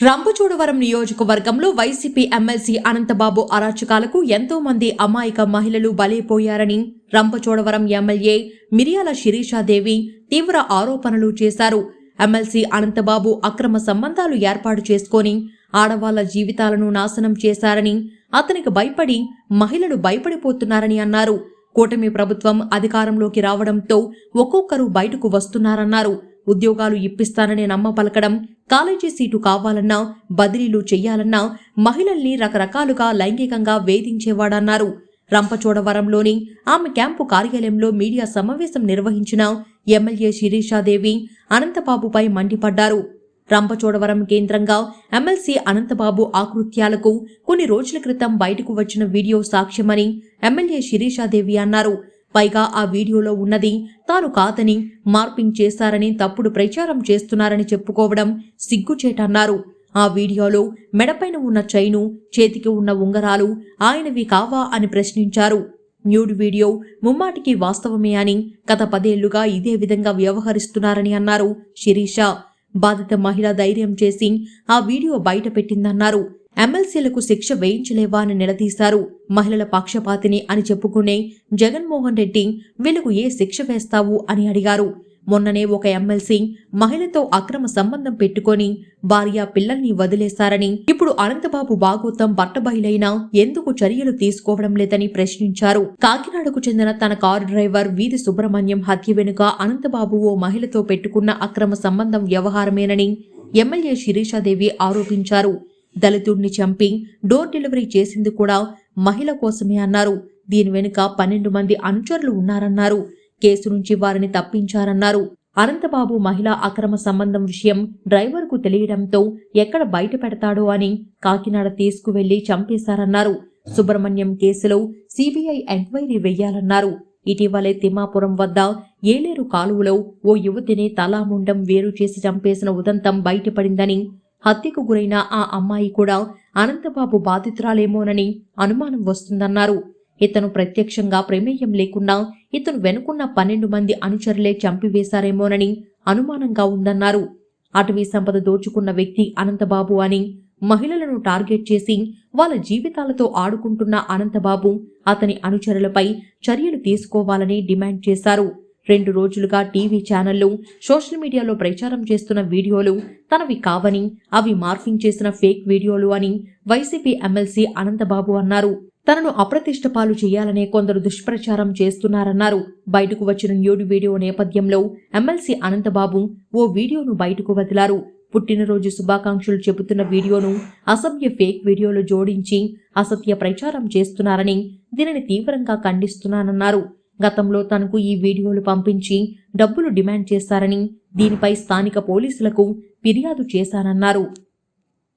రంపచోడవరం నియోజకవర్గంలో YCP MLC Anantha Babu అరాచకాలకు ఎంతో మంది అమాయక మహిళలు బలైపోయారని రంపచోడవరం ఎమ్మెల్యే మిరియాల శిరీషాదేవి తీవ్ర ఆరోపణలు చేశారు. ఎమ్మెల్సీ అనంతబాబు అక్రమ సంబంధాలు ఏర్పాటు చేసుకొని ఆడవాళ్ల జీవితాలను నాశనం చేశారని, అతనికి భయపడి మహిళలు భయపడిపోతున్నారని అన్నారు. కూటమి ప్రభుత్వం అధికారంలోకి రావడంతో ఒక్కొక్కరు బయటకు వస్తున్నారన్నారు. ఉద్యోగాలు ఇప్పిస్తానని నమ్మపలకడం, కాలేజీ సీటు కావాలన్నా, బదిలీలు చెయ్యాలన్నా మహిళల్ని రకరకాలుగా లైంగికంగా వేధించేవాడన్నారు. రంపచోడవరంలోని ఆమె క్యాంపు కార్యాలయంలో మీడియా సమావేశం నిర్వహించిన ఎమ్మెల్యే శిరీషాదేవి అనంతబాబుపై మండిపడ్డారు. రంపచోడవరం కేంద్రంగా ఎమ్మెల్సీ అనంతబాబు ఆకృత్యాలకు కొన్ని రోజుల క్రితం బయటకు వచ్చిన వీడియో సాక్ష్యమని ఎమ్మెల్యే శిరీషాదేవి అన్నారు. పైగా ఆ వీడియోలో ఉన్నది తాను కాదని, మార్పింగ్ చేశారని తప్పుడు ప్రచారం చేస్తున్నారని చెప్పుకోవడం సిగ్గుచేటన్నారు. ఆ వీడియోలో మెడపైన ఉన్న చైను, చేతికి ఉన్న ఉంగరాలు ఆయనవి కావా అని ప్రశ్నించారు. న్యూడ్ వీడియో ముమ్మాటికి వాస్తవమే అని, గత 10 ఏళ్లుగా ఇదే విధంగా వ్యవహరిస్తున్నారని అన్నారు శిరీష. బాధిత మహిళ ధైర్యం చేసి ఆ వీడియో బయట పెట్టిందన్నారు. ఎమ్మెల్సీలకు శిక్ష వేయించలేవా అని నిలదీశారు. మహిళల పక్షపాతిని అని చెప్పుకునే జగన్మోహన్ రెడ్డి వీళ్లకు ఏ శిక్ష వేస్తావు అని అడిగారు. మొన్ననే ఒక ఎమ్మెల్సీ మహిళతో అక్రమ సంబంధం పెట్టుకొని భార్య పిల్లల్ని వదిలేశారని, ఇప్పుడు అనంతబాబు బాగోతం బట్టబయలైనా ఎందుకు చర్యలు తీసుకోవడం లేదని ప్రశ్నించారు. కాకినాడకు చెందిన తన కారు డ్రైవర్ వీధి సుబ్రహ్మణ్యం హత్య వెనుక అనంతబాబు ఓ మహిళతో పెట్టుకున్న అక్రమ సంబంధం వ్యవహారమేనని ఎమ్మెల్యే శిరీషాదేవి ఆరోపించారు. దళితుడిని చంపి డోర్ డెలివరీ చేసింది కూడా మహిళ కోసమే అన్నారు. దీని వెనుక 12 మంది అనుచరులు ఉన్నారన్నారు. కేసు నుంచి వారిని తప్పించారన్నారు. అనంతబాబు మహిళా అక్రమ సంబంధం విషయం డ్రైవర్కు తెలియడంతో ఎక్కడ బయట పెడతాడో అని కాకినాడ తీసుకువెళ్లి చంపేశారన్నారు. సుబ్రహ్మణ్యం కేసులో సిబిఐ ఎంక్వైరీ వెయ్యాలన్నారు. ఇటీవలే తిమ్మాపురం వద్ద ఏలేరు కాలువలో ఓ యువతిని తలాముండం వేరు చేసి చంపేసిన ఉదంతం బయటపడిందని, హత్యకు గురైన ఆ అమ్మాయి కూడా అనంతబాబు బాధితురాలేమోనని అనుమానం వస్తుందన్నారు. ఇతను ప్రత్యక్షంగా ప్రమేయం లేకుండా ఇతను వెనుకున్న 12 మంది అనుచరులే చంపివేశారేమోనని అనుమానంగా ఉందన్నారు. అటవీ సంపద దోచుకున్న వ్యక్తి అనంతబాబు అని, మహిళలను టార్గెట్ చేసి వాళ్ళ జీవితాలతో ఆడుకుంటున్న అనంతబాబు, అతని అనుచరులపై చర్యలు తీసుకోవాలని డిమాండ్ చేశారు. 2 రోజులుగా టీవీ ఛానళ్లు, సోషల్ మీడియాలో ప్రచారం చేస్తున్న వీడియోలు తనవి కావని, అవి మార్ఫింగ్ చేసిన ఫేక్ వీడియోలు అని వైసీపీ ఎమ్మెల్సీ అనంతబాబు అన్నారు. తనను అప్రతిష్ట పాలు చేయాలనే కొందరు దుష్ప్రచారం చేస్తున్నారన్నారు. బయటకు వచ్చిన న్యూడ్ వీడియో నేపథ్యంలో ఎమ్మెల్సీ అనంతబాబు ఓ వీడియోను బయటకు వదిలారు. పుట్టినరోజు శుభాకాంక్షలు చెబుతున్న వీడియోను అసభ్య ఫేక్ వీడియోలు జోడించి అసత్య ప్రచారం చేస్తున్నారని, దీనిని తీవ్రంగా ఖండిస్తున్నానన్నారు. గతంలో తనకు ఈ వీడియోలు పంపించి డబ్బులు డిమాండ్ చేశారని, దీనిపై స్థానిక పోలీసులకు ఫిర్యాదు చేశానన్నారు.